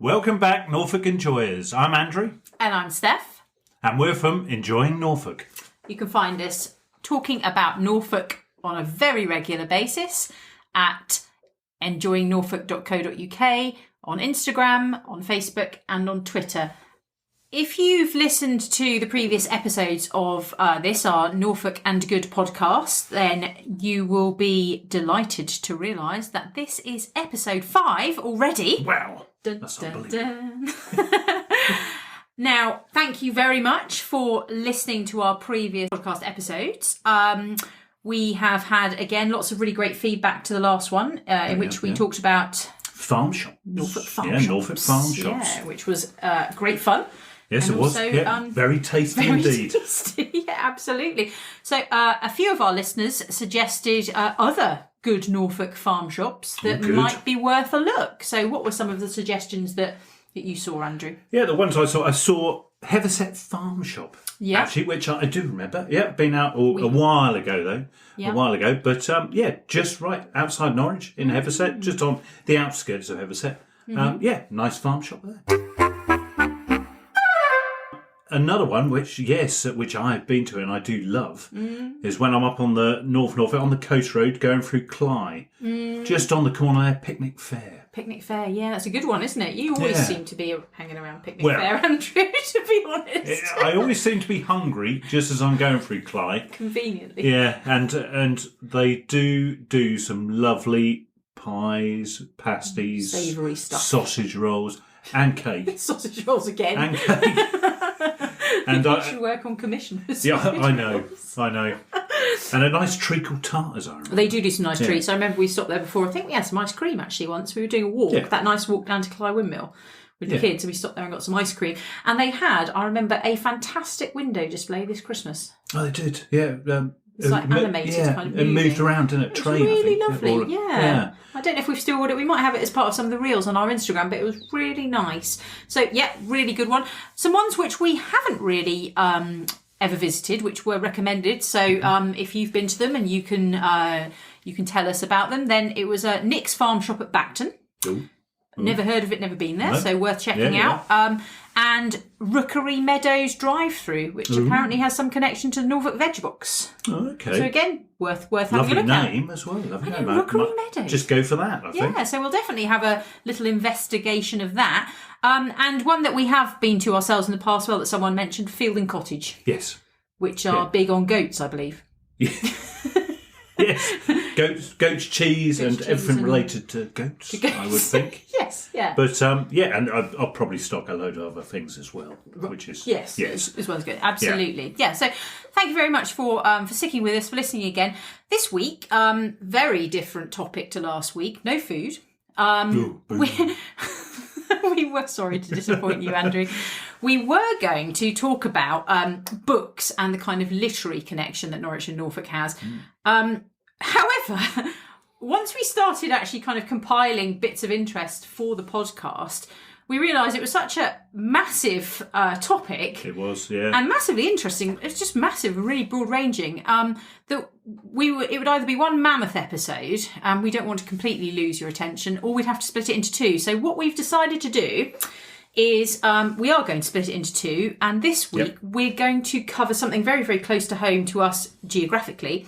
Welcome back, Norfolk Enjoyers. I'm Andrew. And I'm Steph. And we're from Enjoying Norfolk. You can find us talking about Norfolk on a very regular basis at enjoyingnorfolk.co.uk, on Instagram, on Facebook and on Twitter. If you've listened to the previous episodes of our Norfolk and Good podcast, then you will be delighted to realise that this is episode 5 already. Wow, that's unbelievable. Now, thank you very much for listening to our previous podcast episodes. We have had, again, lots of really great feedback to the last one, in which we talked about farm shops. Norfolk farm shops. Norfolk farm shops. Yeah, which was great fun. Yes, and it was. Also, very tasty indeed. Tasty. Yeah, absolutely. So a few of our listeners suggested other good Norfolk farm shops that might be worth a look. So what were some of the suggestions that you saw, Andrew? Yeah, the ones I saw Heverset Farm Shop. Yeah. Actually, which I do remember. Yeah, been out a while ago, though. Yeah. A while ago. But, just right outside Norwich in Heverset, just on the outskirts of Heverset. Nice farm shop there. Another one, which I've been to and I do love, is when I'm up on the Norfolk, on the coast road, going through Cly, just on the corner there, Picnic Fair. Picnic Fair, yeah, that's a good one, isn't it? You always seem to be hanging around Picnic Fair, Andrew, to be honest. I always seem to be hungry just as I'm going through Cly. Conveniently. Yeah, and they do some lovely pies, pasties, savoury stuff, sausage rolls, and cake. Sausage rolls again. And cake. And I should work on commission. Yeah, I know. And a nice treacle tart, as I remember. They do some nice treats. I remember we stopped there before. I think we had some ice cream actually once. We were doing a walk, that nice walk down to Cly Windmill with the kids, and we stopped there and got some ice cream. And they had, I remember, a fantastic window display this Christmas. Oh, they did, yeah. It's like animated kind of moving. It moved around in a train, It was really I think. lovely, yeah. I don't know if we've still got it. We might have it as part of some of the reels on our Instagram, but it was really nice. So, really good one. Some ones which we haven't really ever visited, which were recommended. So, if you've been to them and you can tell us about them, then it was Nick's Farm Shop at Bacton. Ooh. Never heard of it, never been there, so worth checking out. And Rookery Meadows drive-through, which apparently has some connection to the Norfolk Veg Box. Oh, okay. So again, worth having a look at. Lovely name as well. Lovely name. Rookery Meadows. Just go for that, I think. Yeah, so we'll definitely have a little investigation of that. And one that we have been to ourselves in the past, that someone mentioned, Fielding Cottage. Yes. Which are big on goats, I believe. Yes, goats, cheese, and everything related to goats, I would think. Yes, yeah. But and I'll probably stock a load of other things as well, which is yes, as well as good. Absolutely, yeah. So thank you very much for sticking with us, for listening again. This week, very different topic to last week. No food. We were sorry to disappoint you, Andrew. We were going to talk about books and the kind of literary connection that Norwich and Norfolk has. However, once we started actually kind of compiling bits of interest for the podcast, we realised it was such a massive topic. It was, yeah. And massively interesting. It's just massive, really broad-ranging. That it would either be one mammoth episode, and we don't want to completely lose your attention, or we'd have to split it into two. So what we've decided to do is we are going to split it into two, and this week we're going to cover something very, very close to home to us geographically,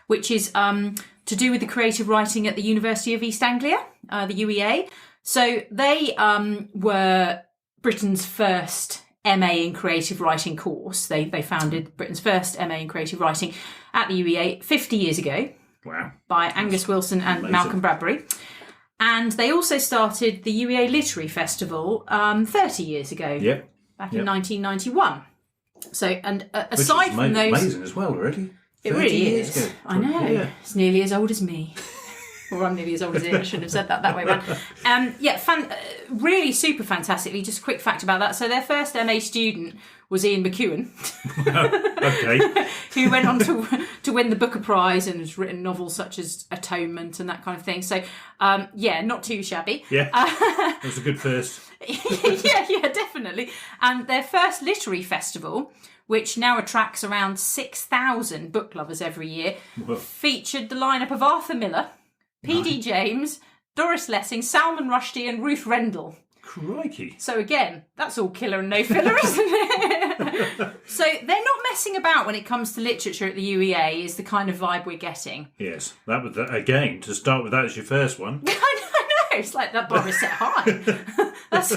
which is to do with the creative writing at the University of East Anglia, the UEA. So they were Britain's first MA in creative writing course. They founded Britain's first MA in creative writing at the UEA 50 years ago. Wow. By Angus Wilson and amazing. Malcolm Bradbury. And they also started the UEA Literary Festival 30 years ago. Yep. Back in 1991. So, and aside from those... amazing as well, already. It really is. Ago. I know. Yeah. It's nearly as old as me. Or I'm nearly as old as it. I shouldn't have said that way around. Really super fantastically. Just a quick fact about that. So their first MA student was Ian McEwan. Okay. Who went on to win the Booker Prize and has written novels such as Atonement and that kind of thing. So, not too shabby. Yeah, that was a good first. yeah, definitely. And their first literary festival, which now attracts around 6,000 book lovers every year, featured the lineup of Arthur Miller, P.D. James, Doris Lessing, Salman Rushdie and Ruth Rendell. Crikey. So again, that's all killer and no filler, isn't it? So they're not messing about when it comes to literature at the UEA, is the kind of vibe we're getting. Yes, that was, again, to start with, that as your first one. I know, it's like that bar is set high. That's,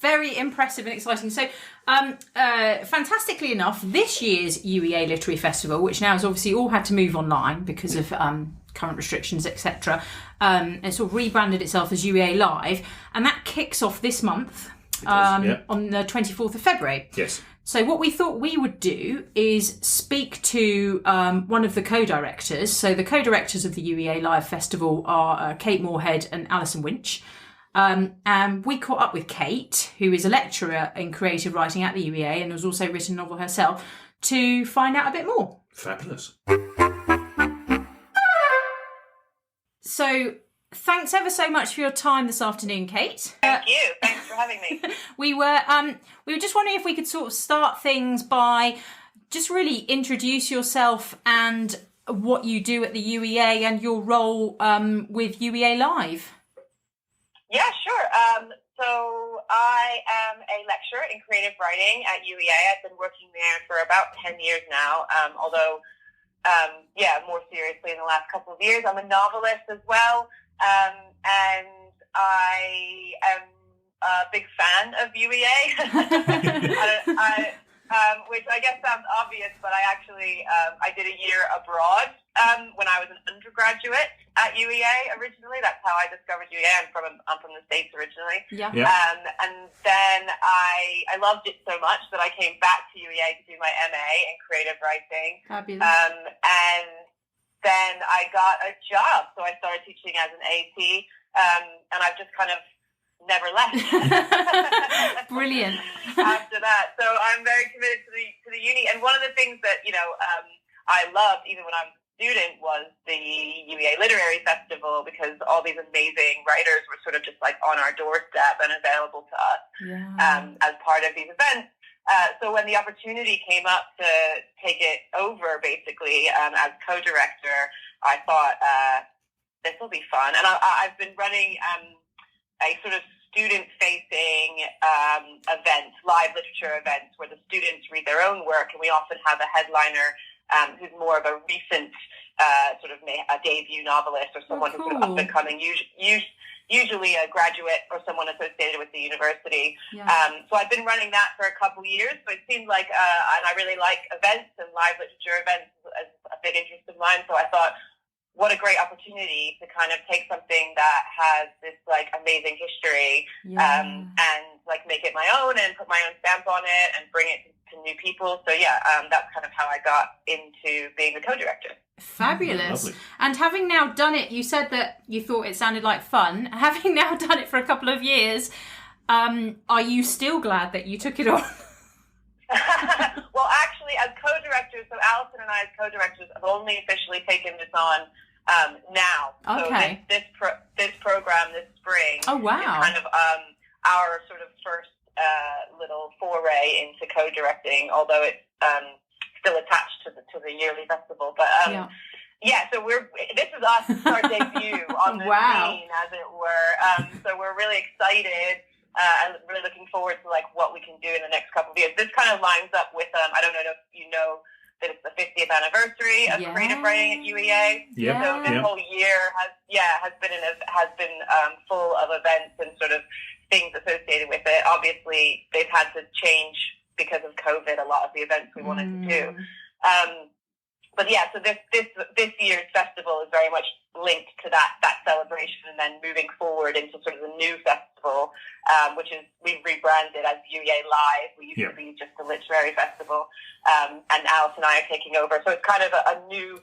very impressive and exciting. So, fantastically enough, this year's UEA Literary Festival, which now has obviously all had to move online because of current restrictions, etc., it sort of rebranded itself as UEA Live, and that kicks off this month on the 24th of February. Yes. So what we thought we would do is speak to one of the co-directors. So the co-directors of the UEA Live Festival are Kate Moorhead and Alison Winch. And we caught up with Kate, who is a lecturer in creative writing at the UEA and has also written a novel herself, to find out a bit more. Fabulous. So thanks ever so much for your time this afternoon, Kate. Thank you. Thanks for having me. We were just wondering if we could sort of start things by just really introduce yourself and what you do at the UEA and your role with UEA Live. Yeah, sure. So I am a lecturer in creative writing at UEA. I've been working there for about 10 years now, although, more seriously in the last couple of years. I'm a novelist as well, and I am a big fan of UEA, which I guess sounds obvious, but I actually I did a year abroad when I was an undergraduate at UEA originally. That's how I discovered UEA. I'm from the States originally. Yeah. And then I loved it so much that I came back to UEA to do my MA in creative writing. Fabulous. And then I got a job, so I started teaching as an AT, and I've just kind of never left. Brilliant. After that, so I'm very committed to the uni. And one of the things that I loved even when I was a student was the UEA Literary Festival, because all these amazing writers were sort of just like on our doorstep and available to us as part of these events. So when the opportunity came up to take it over, basically as co-director, I thought this will be fun. And I've been running a sort of student-facing event, live literature events, where the students read their own work, and we often have a headliner who's more of a recent sort of a debut novelist or someone who's sort of up and coming, usually a graduate or someone associated with the university. So I've been running that for a couple years, so it seemed like, and I really like events, and live literature events is a big interest of mine, so I thought, what a great opportunity to kind of take something that has this like amazing history and like make it my own and put my own stamp on it and bring it to new people. So that's kind of how I got into being the co-director. Fabulous. And having now done it, you said that you thought it sounded like fun. Having now done it for a couple of years, are you still glad that you took it on? Well, actually, as co-directors, so Alison and I as co-directors have only officially taken this on now. Okay. So this program this spring is kind of our sort of first little foray into co-directing, although it's still attached to the yearly festival. But so this is us, our debut on the scene, as it were. So we're really excited. And really looking forward to like what we can do in the next couple of years. This kind of lines up with I don't know if you know that it's the 50th anniversary of creative writing at UEA. So this whole year has been full of events and sort of things associated with it. Obviously, they've had to change because of COVID a lot of the events we wanted to do. So this year's festival is very much linked to that celebration, and then moving forward into sort of the new festival, which is we've rebranded as UEA Live. We used to be just a literary festival, and Alice and I are taking over. So it's kind of a new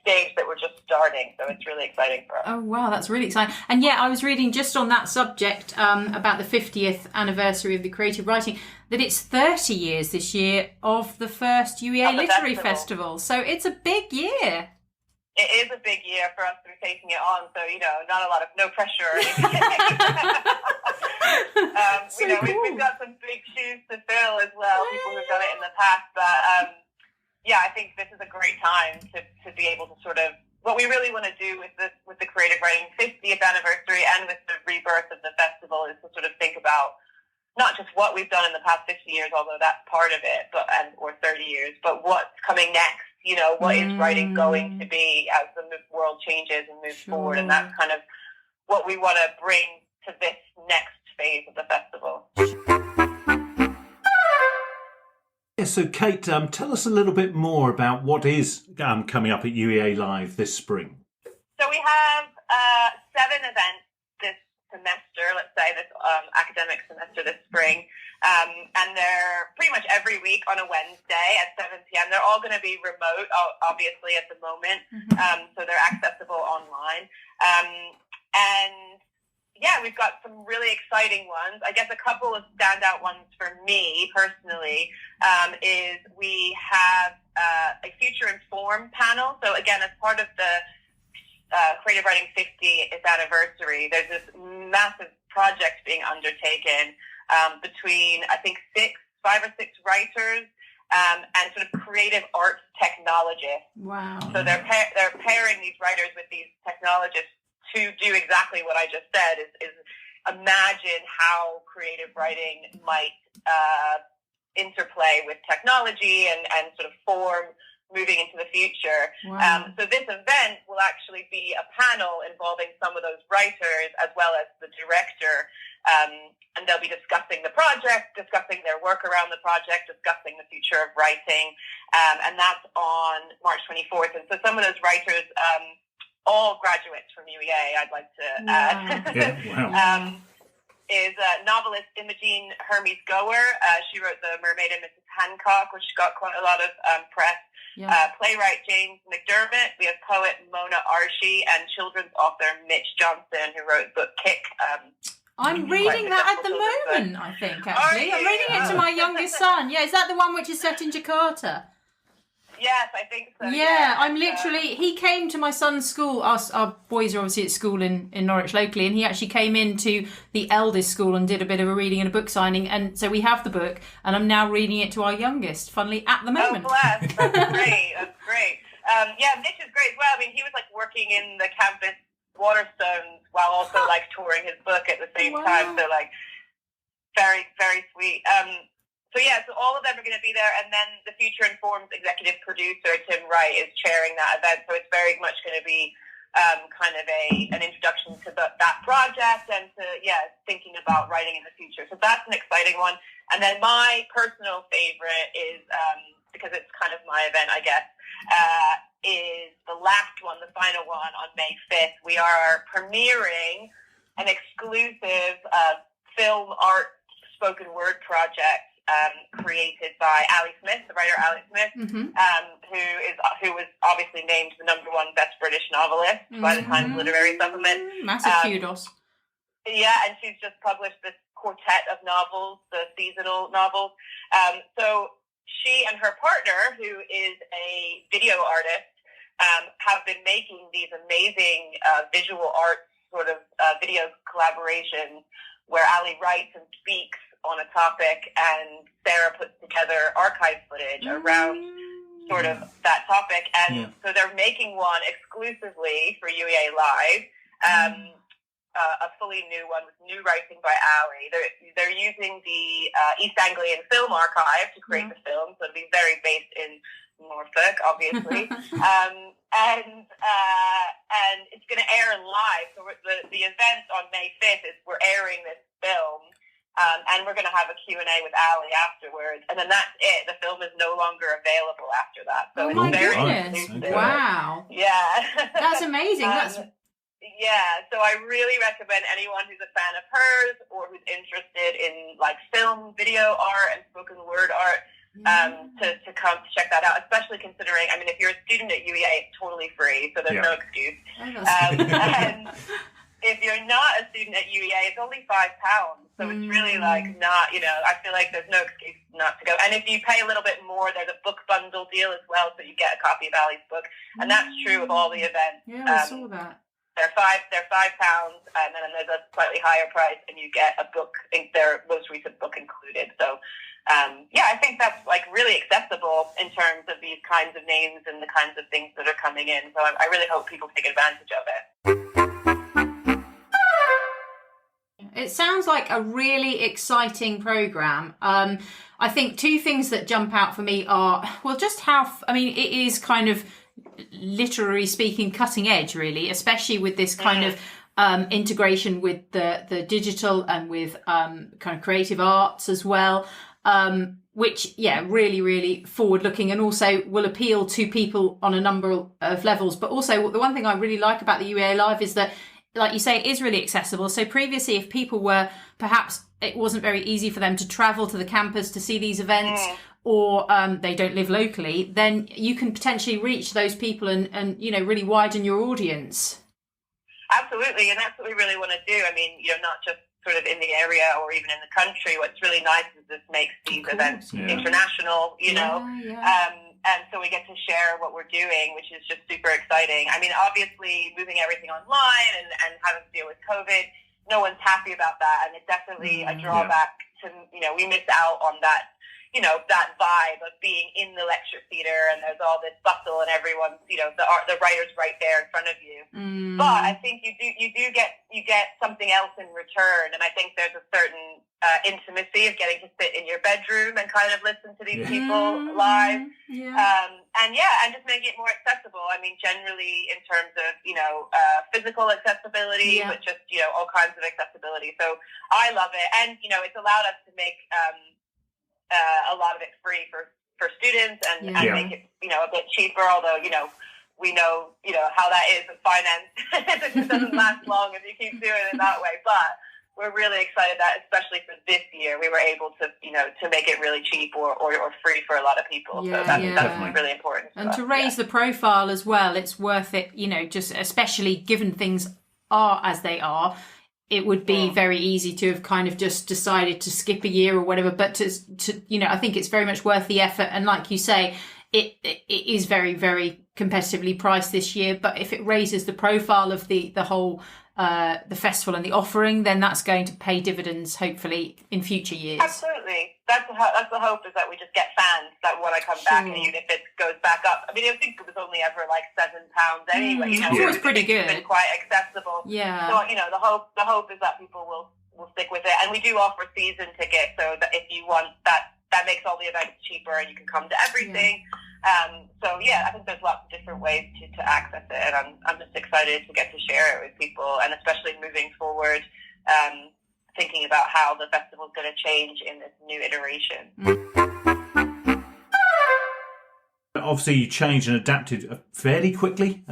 stage that we're just starting. So it's really exciting for us. Oh wow, that's really exciting. And I was reading just on that subject about the 50th anniversary of the creative writing, that it's 30 years this year of the first UEA Literary Festival. So it's a big year. It is a big year for us to be taking it on, so no pressure or anything. We've got some big shoes to fill as well. People who've done it in the past, but I think this is a great time to be able to sort of what we really want to do with the Creative Writing 50th anniversary and with the rebirth of the festival is to sort of think about not just what we've done in the past 50 years, although that's part of it, or 30 years, but what's coming next. You know, what is writing going to be as the world changes and moves forward? And that's kind of what we want to bring to this next phase of the festival. Yeah, so Kate, tell us a little bit more about what is coming up at UEA Live this spring. So we have 7 events this semester, let's say this academic semester this spring, and they're pretty much every week on a Wednesday at 7 p.m. They're all going to be remote, obviously, at the moment, so they're accessible online. And yeah, we've got some really exciting ones. I guess a couple of standout ones for me personally is we have a Future Informed panel. So again, as part of the Creative Writing 50th anniversary, there's this massive project being undertaken between, I think, 5 or 6 writers and sort of creative arts technologists. Wow. So they're pairing these writers with these technologists to do exactly what I just said, is imagine how creative writing might interplay with technology and sort of form moving into the future. Wow. So this event will actually be a panel involving some of those writers as well as the director, and they'll be discussing the project, discussing their work around the project, discussing the future of writing, and that's on March 24th. And so some of those writers, all graduates from UEA, I'd like to add, Yeah, wow. is novelist Imogen Hermes Goer. She wrote The Mermaid and Mrs. Hancock, which got quite a lot of press. Yeah. Playwright James McDermott. We have poet Mona Archie and children's author Mitch Johnson, who wrote book Kick. I'm reading that at the moment, I think, actually. I'm reading it to my youngest son. Yeah, is that the one which is set in Jakarta? Yes, I think so. Yeah, I'm literally... He came to my son's school. Our boys are obviously at school in Norwich locally, and he actually came into the eldest school and did a bit of a reading and a book signing. And so we have the book, and I'm now reading it to our youngest, funnily, at the moment. Oh, bless. That's great. That's great. Yeah, Mitch is great as well. I mean, he was, working in the campus Waterstones while also, touring his book at the same time. So, very, very sweet. So all of them are going to be there, and then the Future Informed executive producer, Tim Wright, is chairing that event, so it's very much going to be kind of an introduction to that project and to, thinking about writing in the future. So that's an exciting one. And then my personal favorite is, because it's kind of my event, I guess, is the last one, the final one on May 5th. We are premiering an exclusive film art spoken word project created by Ali Smith, the writer Ali Smith, who was obviously named the #1 best British novelist by the Times Literary Supplement. Massive kudos. Yeah, and she's just published this quartet of novels, the seasonal novels. So she and her partner, who is a video artist, have been making these amazing visual art sort of video collaborations where Ali writes and speaks on a topic, and Sarah puts together archive footage around sort of that topic. And so they're making one exclusively for UEA Live, a fully new one with new writing by Ali. They're using the East Anglian Film Archive to create the film, so it'll be very based in Norfolk, obviously. And it's going to air live. So the event on May 5th is we're airing this film. And we're going to have a Q&A with Ali afterwards. And then that's it. The film is no longer available after that. So my it's very goodness. exclusive. Wow. Yeah. That's amazing. Yeah, so I really recommend anyone who's a fan of hers or who's interested in film, video art, and spoken word art to come to check that out, especially considering, if you're a student at UEA, it's totally free, so there's no excuse. And if you're not a student at UEA, it's only £5. So it's really not, I feel like there's no excuse not to go. And if you pay a little bit more, there's a book bundle deal as well, so you get a copy of Ali's book. And that's true of all the events. Yeah, I saw that. They're £5, and then there's a slightly higher price, and you get a book, their most recent book included. So, I think that's like really accessible in terms of these kinds of names and the kinds of things that are coming in. So I really hope people take advantage of it. It sounds like a really exciting program. I think two things that jump out for me are, well, just how, it is kind of, literary speaking, cutting edge, really, especially with this kind of integration with the digital and with kind of creative arts as well, which, really, really forward looking, and also will appeal to people on a number of levels. But also, the one thing I really like about the UEA Live is that, like you say, it is really accessible. So previously, if people were, perhaps it wasn't very easy for them to travel to the campus to see these events, or they don't live locally, then you can potentially reach those people and really widen your audience. Absolutely, and that's what we really want to do. Not just sort of in the area or even in the country. What's really nice is this makes these events international, and so we get to share what we're doing, which is just super exciting. Obviously, moving everything online and having to deal with COVID, no one's happy about that, and it's definitely a drawback to, we miss out on that, that vibe of being in the lecture theater, and there's all this bustle and everyone's, the writer's right there in front of you. But I think you get something else in return, and I think there's a certain intimacy of getting to sit in your bedroom and kind of listen to these people live, and just make it more accessible. Generally in terms of physical accessibility, but just all kinds of accessibility. So I love it, and it's allowed us to make a lot of it free for students and make it a bit cheaper. Although we know how that is with finance. It just doesn't last long if you keep doing it that way. But we're really excited that, especially for this year, we were able to to make it really cheap or free for a lot of people. So that's really important. And to raise the profile as well, it's worth it. Just especially given things are as they are. It would be very easy to have kind of just decided to skip a year or whatever, but to I think it's very much worth the effort. And like you say, it is very, very competitively priced this year. But if it raises the profile of the whole the festival and the offering, then that's going to pay dividends hopefully in future years. Absolutely, that's the hope, is that we just get fans that want to come back, and even if it goes back up. I think it was only ever like £7 anyway. It was pretty good. It's been quite accessible. Yeah. So the hope is that people will stick with it, and we do offer season tickets, so that if you want that makes all the events cheaper, and you can come to everything. I think there's lots of different ways to access it, and I'm just excited to get to share it with people, and especially moving forward, thinking about how the festival is going to change in this new iteration. Obviously, you changed and adapted fairly quickly,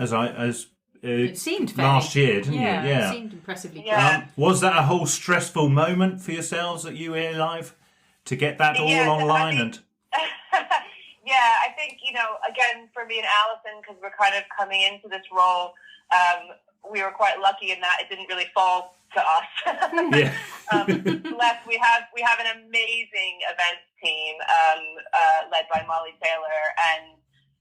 it seemed last year, didn't you? Yeah, it seemed impressively quick. Was that a whole stressful moment for yourselves at UEA Live to get that all online? I think, again, for me and Alison, because we're kind of coming into this role, we were quite lucky in that it didn't really fall to us. We have an amazing events team led by Molly Taylor, and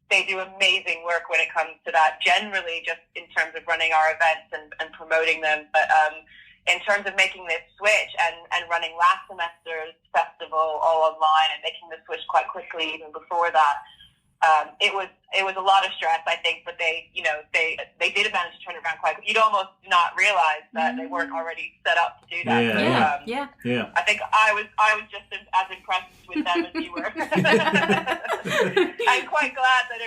they do amazing work when it comes to that, generally just in terms of running our events and promoting them. But in terms of making this switch and running last semester's festival all online and making the switch quite quickly even before that, it was a lot of stress, I think, but they did manage to turn it around quite quickly. You'd almost not realize that they weren't already set up to do that. I think I was just as impressed with them as you were. I'm quite glad that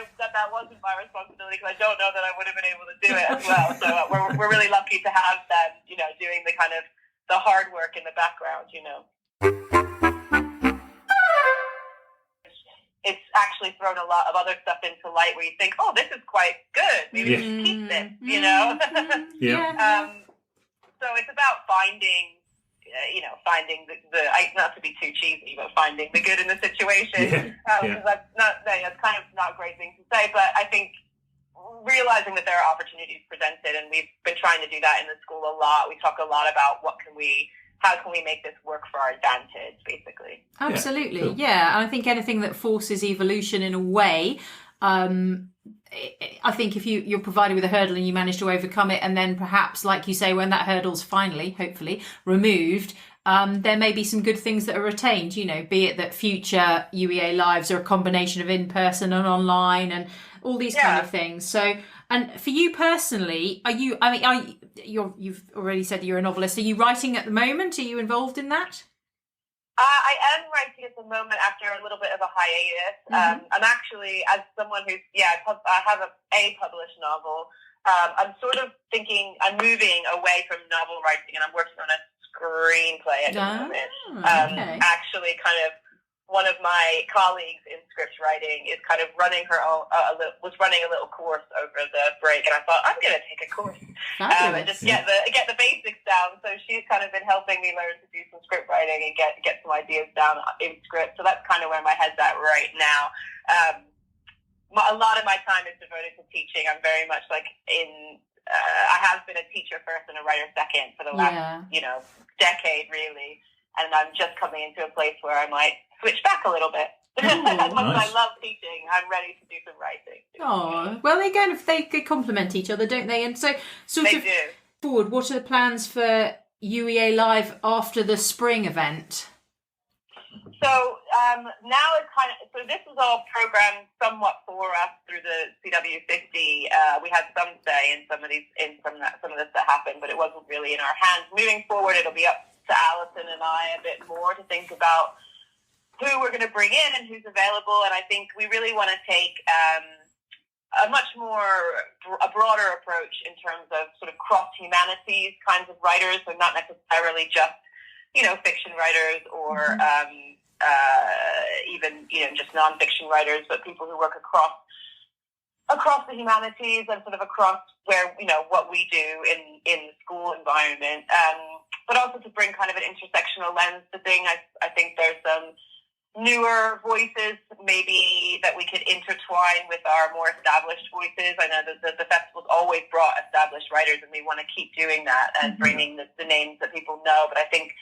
wasn't my responsibility, because I don't know that I would have been able to do it as well. So we're really lucky to have them, doing the kind of the hard work in the background, It's actually thrown a lot of other stuff into light where you think, oh, this is quite good. Maybe we should keep this, So it's about finding the not to be too cheesy, but finding the good in the situation. Because that's kind of not a great thing to say, but I think realizing that there are opportunities presented, and we've been trying to do that in the school a lot. We talk a lot about how can we make this work for our advantage, basically. Absolutely, And I think anything that forces evolution in a way I think if you're provided with a hurdle and you manage to overcome it, and then perhaps, like you say, when that hurdle's finally, hopefully, removed, there may be some good things that are retained, be it that future UEA lives are a combination of in-person and online and all these kind of things. So, and for you personally, you've already said you're a novelist. Are you writing at the moment? Are you involved in that? I am writing at the moment after a little bit of a hiatus. I'm actually, as someone who's, I have a published novel. I'm sort of thinking, I'm moving away from novel writing, and I'm working on a screenplay at the moment. Actually, kind of one of my colleagues in script writing is kind of running her own, was running a little course over the break, and I thought, I'm going to take a course and just get the basics down. So she's kind of been helping me learn to do some script writing and get some ideas down in script. So that's kind of where my head's at right now. A lot of my time is devoted to teaching. I'm very much like I have been a teacher first and a writer second for the last, decade, really. And I'm just coming into a place where I might switch back a little bit. As much as I love teaching, I'm ready to do some writing. Oh, well, they complement each other, don't they? And so, forward, what are the plans for UEA Live after the spring event? So now it's so this is all programmed somewhat for us through the CW50. We had some say in some of this that happened, but it wasn't really in our hands. Moving forward, it'll be up to Alison and I a bit more to think about who we're going to bring in and who's available. And I think we really want to take a broader approach in terms of sort of cross-humanities kinds of writers, so not necessarily just, fiction writers or even, just non-fiction writers, but people who work across the humanities and sort of across where, what we do in the school environment. But also to bring kind of an intersectional lens to things. I think there's some newer voices maybe that we could intertwine with our more established voices. I know that the festival's always brought established writers, and we want to keep doing that and bringing the names that people know. But I think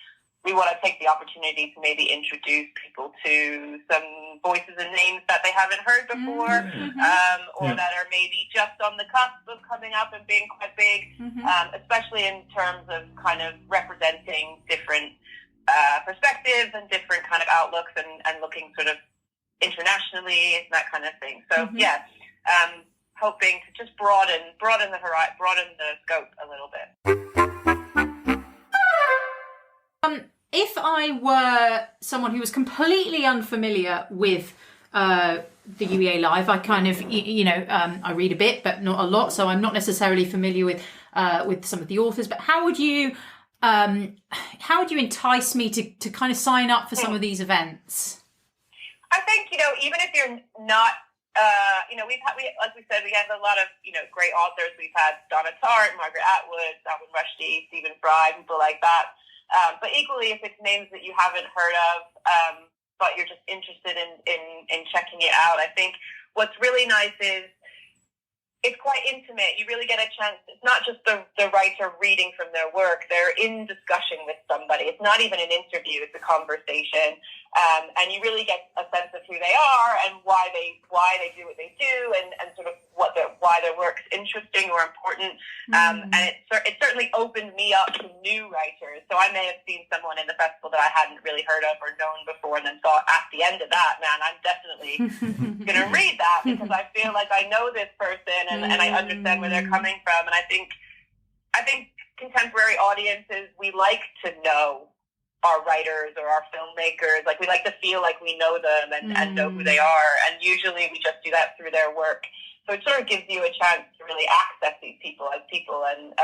we want to take the opportunity to maybe introduce people to some voices and names that they haven't heard before, or that are maybe just on the cusp of coming up and being quite big, especially in terms of kind of representing different perspectives and different kind of outlooks and looking sort of internationally and that kind of thing. So hoping to just broaden the horizon, broaden the scope a little bit. If I were someone who was completely unfamiliar with the UEA Live, I kind of, I read a bit, but not a lot, so I'm not necessarily familiar with some of the authors. But how would you entice me to kind of sign up for some of these events? I think, even if you're not, like we said, we have a lot of, great authors. We've had Donna Tartt, Margaret Atwood, Salman Rushdie, Stephen Fry, people like that. But equally, if it's names that you haven't heard of, but you're just interested in checking it out, I think what's really nice is it's quite intimate. You really get a chance. It's not just the writer reading from their work. They're in discussion with somebody. It's not even an interview. It's a conversation. And you really get a sense of who they are and why they do what they do and sort of why their work's interesting or important. And it certainly opened me up to new writers. So I may have seen someone in the festival that I hadn't really heard of or known before, and then thought at the end of that, man, I'm definitely going to read that because I feel like I know this person and I understand where they're coming from. And I think contemporary audiences, we like to know our writers or our filmmakers. Like, we like to feel like we know them and know who they are. And usually we just do that through their work. So it sort of gives you a chance to really access these people as people. And,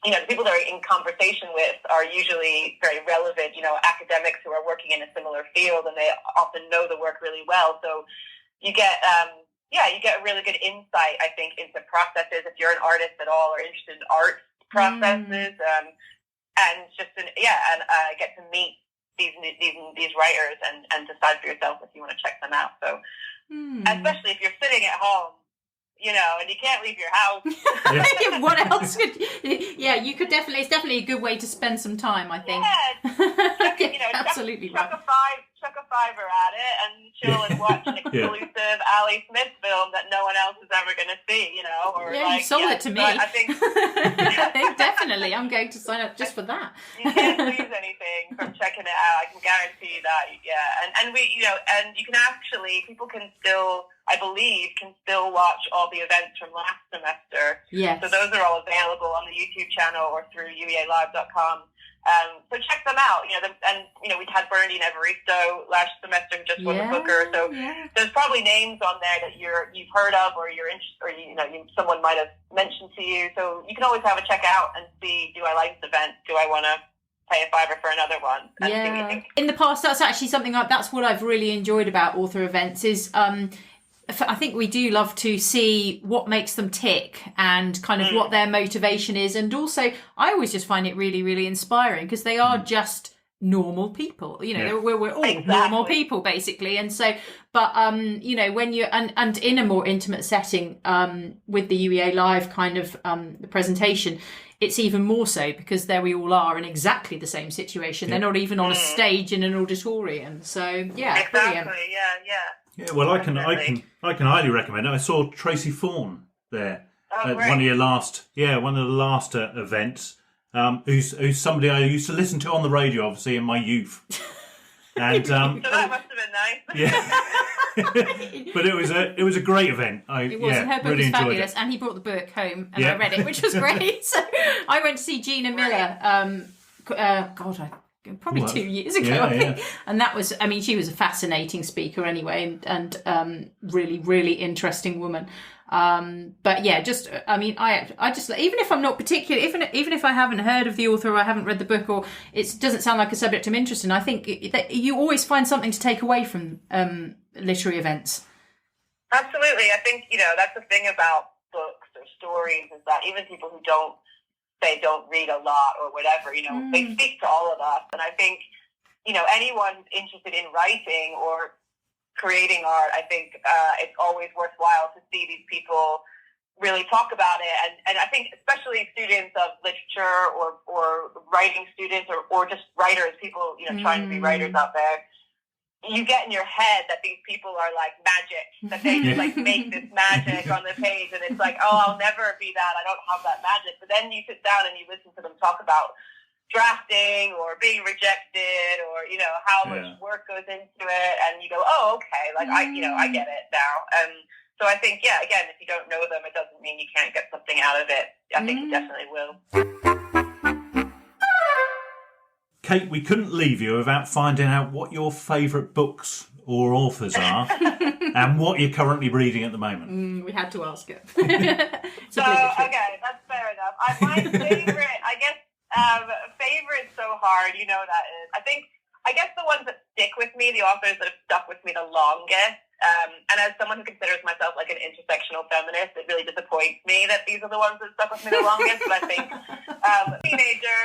the people that are in conversation with are usually very relevant, academics who are working in a similar field, and they often know the work really well. So you get, you get a really good insight, I think, into processes if you're an artist at all or interested in art processes. And just get to meet these writers and decide for yourself if you want to check them out. So, especially if you're sitting at home, and you can't leave your house. What else could? You could definitely. It's definitely a good way to spend some time, I think. Yeah, absolutely right. chuck a $5 at it and chill and watch an exclusive Ali Smith film that no one else is ever going to see, you know? Or you sold it to me. I think definitely, I'm going to sign up just for that. You can't lose anything from checking it out. I can guarantee that. Yeah, and we, you know, and you can actually, people can still, I believe, can still watch all the events from last semester. Yes. So those are all available on the YouTube channel or through UEALive.com. So check them out. You know, we had Bernie Evaristo last semester who just won the Booker. So there's probably names on there that you've heard of, or you're interested, or someone might have mentioned to you. So you can always have a check out and see: do I like this event? Do I want to pay a $5 for another one? And see what you think. In the past, that's actually something that's what I've really enjoyed about author events is. I think we do love to see what makes them tick and kind of what their motivation is. And also, I always just find it really, really inspiring because they are just normal people. You know, we're all normal people, basically. And so, but, you know, when you're, and in a more intimate setting with the UEA Live kind of the presentation, it's even more so because there we all are in exactly the same situation. They're not even on a stage in an auditorium. So, yeah, brilliant. Yeah, well, I can highly recommend it. I saw Tracy Fawn there at one of the last events. Who's somebody I used to listen to on the radio, obviously in my youth. And so that must have been nice. Yeah, but it was a great event. It was, and her book really was fabulous, and he brought the book home, and I read it, which was great. So I went to see Gina Miller. Probably 2 years ago, I think. And that was, I mean, she was a fascinating speaker anyway, and really, really interesting woman. But yeah, just, I mean, I just, even if I'm not particularly, even if I haven't heard of the author or I haven't read the book or it doesn't sound like a subject I'm interested in, I think that you always find something to take away from literary events. Absolutely. I think, that's the thing about books or stories is that even people who don't read a lot or whatever, they speak to all of us. And I think, anyone interested in writing or creating art, I think it's always worthwhile to see these people really talk about it. And I think especially students of literature or writing students or just writers, people, trying to be writers out there, you get in your head that these people are like magic, that they just like make this magic on the page, and it's like, oh, I'll never be that. I don't have that magic. But then you sit down and you listen to them talk about drafting or being rejected or, how much work goes into it, and you go, oh, okay, like I get it now. So I think, again, if you don't know them, it doesn't mean you can't get something out of it. I think you definitely will. Kate, we couldn't leave you without finding out what your favourite books or authors are and what you're currently reading at the moment. We had to ask it. So, okay, that's fair enough. My favourite, I guess, favorite's so hard, that is. I guess the ones that stick with me, the authors that have stuck with me the longest, and as someone who considers myself like an intersectional feminist, it really disappoints me that these are the ones that stuck with me the longest. But I think teenager,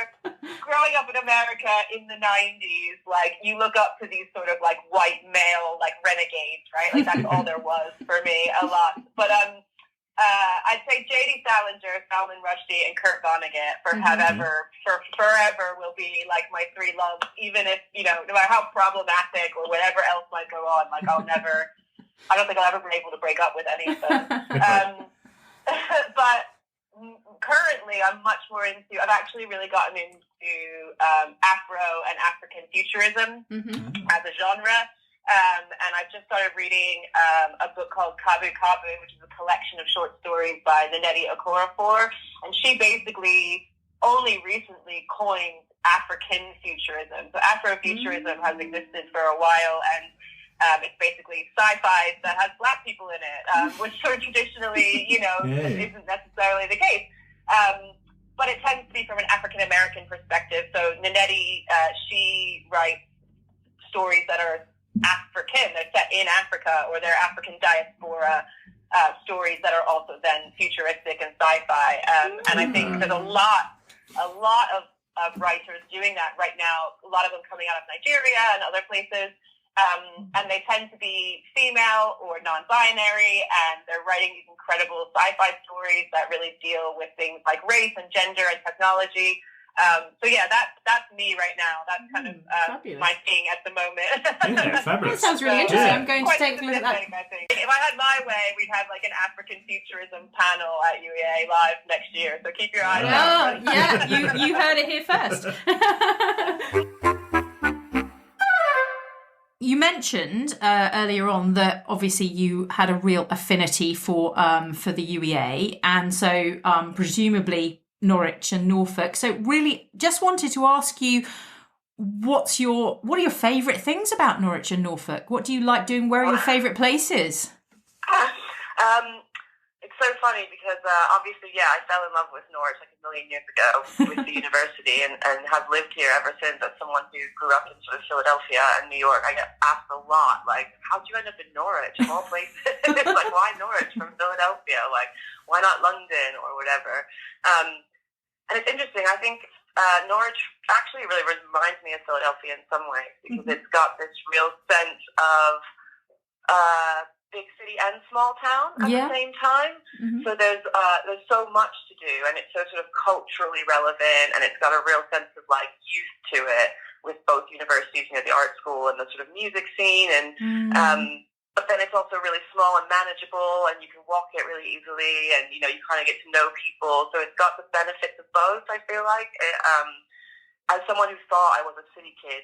growing up in America in the 90s, like you look up to these sort of like white male like renegades, right? Like that's all there was for me a lot. But I'd say J.D. Salinger, Salman Rushdie, and Kurt Vonnegut forever will be like my three loves, even if, no matter how problematic or whatever else might go on, like I don't think I'll ever be able to break up with any of them. But currently I'm much more I've actually really gotten into Afro and African futurism as a genre. And I've just started reading a book called Kabu Kabu, which is a collection of short stories by Nnedi Okorafor. And she basically only recently coined African futurism. So Afrofuturism has existed for a while, and it's basically sci-fi that has Black people in it, which sort of traditionally, isn't necessarily the case. But it tends to be from an African-American perspective. So Nnedi, she writes stories that are African, they're set in Africa, or they're African diaspora stories that are also then futuristic and sci-fi. And I think there's a lot of writers doing that right now, a lot of them coming out of Nigeria and other places. And they tend to be female or non-binary, and they're writing these incredible sci-fi stories that really deal with things like race and gender and technology. So yeah, that's me right now. That's kind of my thing at the moment. Yeah, fabulous. That sounds really interesting. I'm going to take a look at that. I think. If I had my way, we'd have like an African futurism panel at UEA live next year. So keep your eyes out. Oh, yeah, you heard it here first. You mentioned earlier on that obviously you had a real affinity for the UEA, and so presumably Norwich and Norfolk. So really, just wanted to ask you, what are your favourite things about Norwich and Norfolk? What do you like doing? Where are your favourite places? It's so funny because obviously, I fell in love with Norwich like a million years ago with the university and have lived here ever since. As someone who grew up in sort of Philadelphia and New York, I get asked a lot, like, how'd you end up in Norwich, of all places? Like, why Norwich from Philadelphia? Like, why not London or whatever? And it's interesting. I think Norwich actually really reminds me of Philadelphia in some ways because it's got this real sense of big city and small town at the same time. So there's so much to do, and it's so sort of culturally relevant, and it's got a real sense of like youth to it with both universities, the art school and the sort of music scene, and but then it's also really small and manageable, and you can walk it really easily, and you kind of get to know people. So it's got the benefits of both. I feel like as someone who thought I was a city kid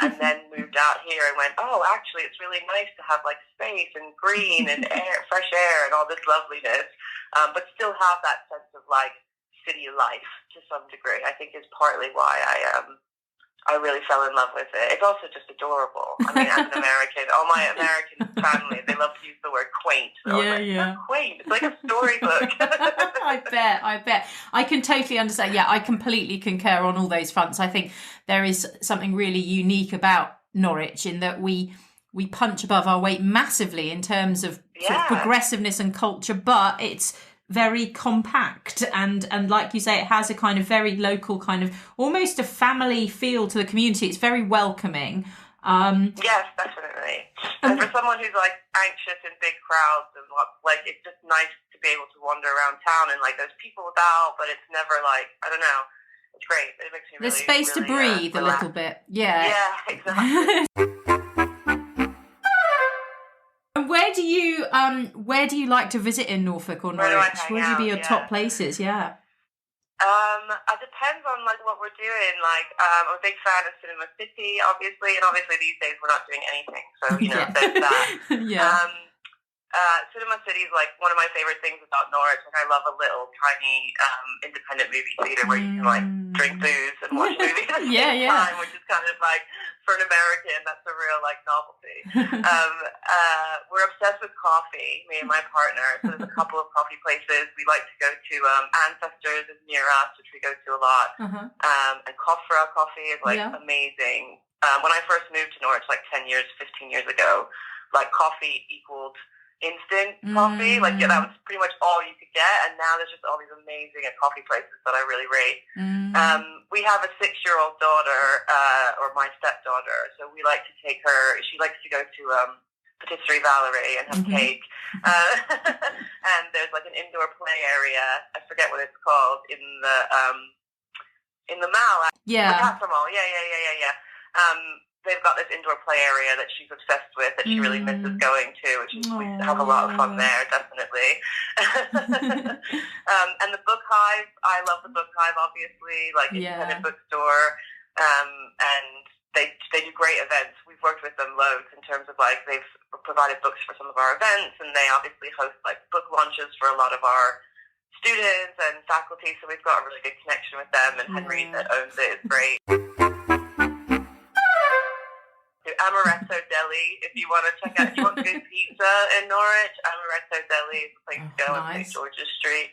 and then moved out here and went, oh, actually, it's really nice to have like space and green and fresh air and all this loveliness, but still have that sense of like city life to some degree. I think is partly why I really fell in love with it. It's also just adorable. I mean, as an American, all my American family, they love to use the word quaint. So quaint. It's like a storybook. I bet. I can totally understand. Yeah, I completely concur on all those fronts. I think there is something really unique about Norwich in that we punch above our weight massively in terms of, sort of progressiveness and culture, but it's very compact and like you say, it has a kind of very local kind of almost a family feel to the community. It's very welcoming. Yes, definitely. And for someone who's like anxious in big crowds and like it's just nice to be able to wander around town and like there's people about, but it's never like, I don't know, it's great. It makes me there's space to breathe a little bit. Yeah, exactly. And where do you like to visit in Norfolk or Norwich? Where would be your top places? Yeah. It depends on like what we're doing. Like, I'm a big fan of Cinema City, obviously, and obviously these days we're not doing anything, so there's that. Cinema City is like one of my favorite things about Norwich. Like, I love a little tiny independent movie theater where you can like drink booze and watch movies at the same time, which is kind of like, for an American, that's a real like novelty. We're obsessed with coffee, me and my partner. So there's a couple of coffee places we like to go to. Ancestors is near us, which we go to a lot. And Kofra coffee is like amazing. When I first moved to Norwich like 15 years ago, like coffee equaled instant coffee. Like that was pretty much all you could get, and now there's just all these amazing coffee places that I really rate. We have a 6-year-old daughter, or my stepdaughter, so we like to take her. She likes to go to Patisserie Valerie and have cake. And there's like an indoor play area, I forget what it's called, in the mall. The Castle Mall. Yeah. They've got this indoor play area that she's obsessed with, that she really misses going to, which is, we have a lot of fun there, definitely. And the Book Hive, I love the Book Hive, obviously, like independent bookstore, and they do great events. We've worked with them loads in terms of like they've provided books for some of our events, and they obviously host like book launches for a lot of our students and faculty, so we've got a really good connection with them, and Henry that owns it is great. Amaretto Deli, if you want to check out, if you want good pizza in Norwich, Amaretto Deli is the place to go on St. George's Street.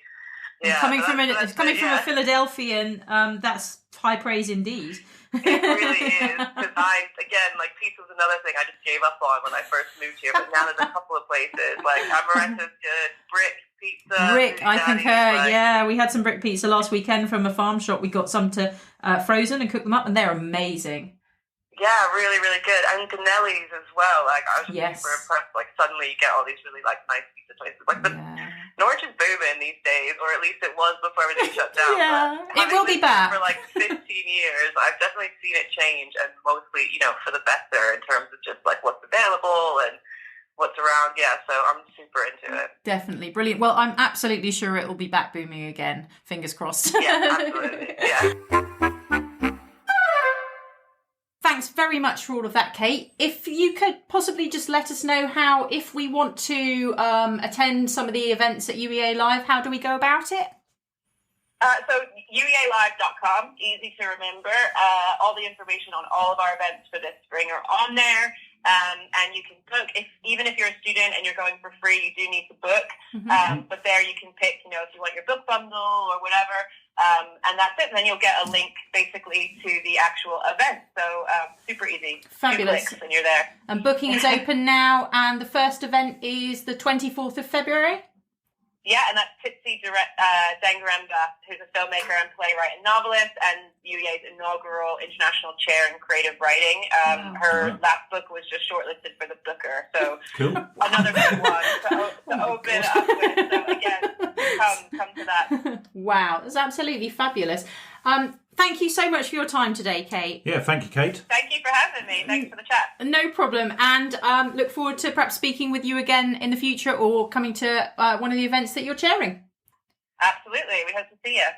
Yeah, coming from a Philadelphian, that's high praise indeed. It really is, because like pizza's another thing I just gave up on when I first moved here, but now there's a couple of places, like Amaretto's good, Brick Pizza. Brick, I concur, we had some Brick Pizza last weekend from a farm shop. We got some to frozen and cook them up, and they're amazing. Yeah, really, really good. And Denelli's as well. Like, I was just super impressed. Like, suddenly you get all these really, like, nice pizza places. Like, the Norwich is booming these days, or at least it was before everything shut down. Yeah, but it will be back. For like 15 years, I've definitely seen it change, and mostly, for the better in terms of just like what's available and what's around. Yeah, so I'm super into it. Definitely. Brilliant. Well, I'm absolutely sure it will be back booming again. Fingers crossed. Yeah, absolutely. Yeah. Thanks very much for all of that, Kate. If you could possibly just let us know how, if we want to attend some of the events at UEA Live, how do we go about it? So uealive.com, easy to remember. All the information on all of our events for this spring are on there. And you can book, even if you're a student and you're going for free, you do need to book. But there you can pick, if you want your book bundle or whatever. And that's it. And then you'll get a link basically to the actual event. So super easy. Fabulous. 2 clicks and you're there. And booking is open now. And the first event is the 24th of February. Yeah, and that's Titsi Dangaremba, who's a filmmaker and playwright and novelist, and UEA's inaugural international chair in creative writing. Her last book was just shortlisted for the Booker, so another big one to open up with. So again, come to that. Wow, that's absolutely fabulous. Thank you so much for your time today, Kate. Yeah, thank you, Kate. Thank you for having me. Thanks for the chat. No problem. And look forward to perhaps speaking with you again in the future or coming to one of the events that you're chairing. Absolutely. We hope to see you.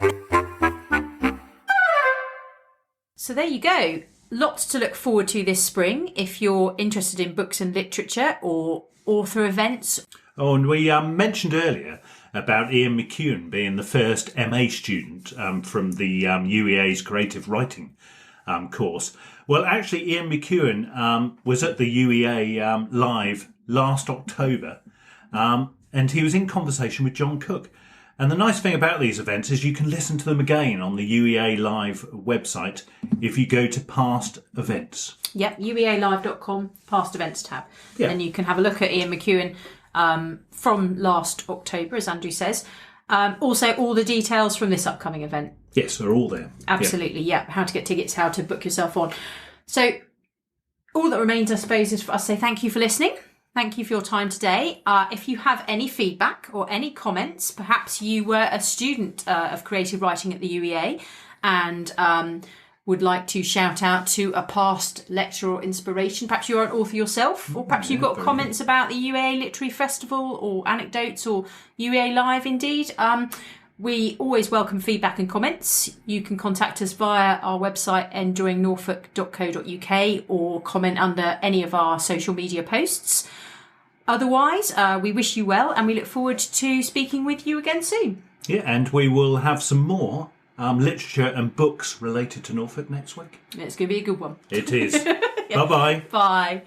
So there you go. Lots to look forward to this spring if you're interested in books and literature or author events. Oh, and we mentioned earlier about Ian McEwan being the first MA student from the UEA's creative writing course. Well, actually, Ian McEwan was at the UEA Live last October, and he was in conversation with John Cook. And the nice thing about these events is you can listen to them again on the UEA Live website if you go to past events. Yep, uealive.com, past events tab. Yeah. And you can have a look at Ian McEwan from last October, as Andrew says. Also, all the details from this upcoming event. Yes, they're all there. Absolutely, yeah. How to get tickets, how to book yourself on. So all that remains, I suppose, is for us to say thank you for listening. Thank you for your time today. If you have any feedback or any comments, perhaps you were a student of creative writing at the UEA and would like to shout out to a past lecture or inspiration. Perhaps you're an author yourself, or perhaps you've got comments about the UEA Literary Festival or anecdotes or UEA Live indeed. We always welcome feedback and comments. You can contact us via our website enjoyingnorfolk.co.uk or comment under any of our social media posts. Otherwise, we wish you well and we look forward to speaking with you again soon. Yeah, and we will have some more literature and books related to Norfolk next week. It's going to be a good one. It is. Bye-bye. Bye.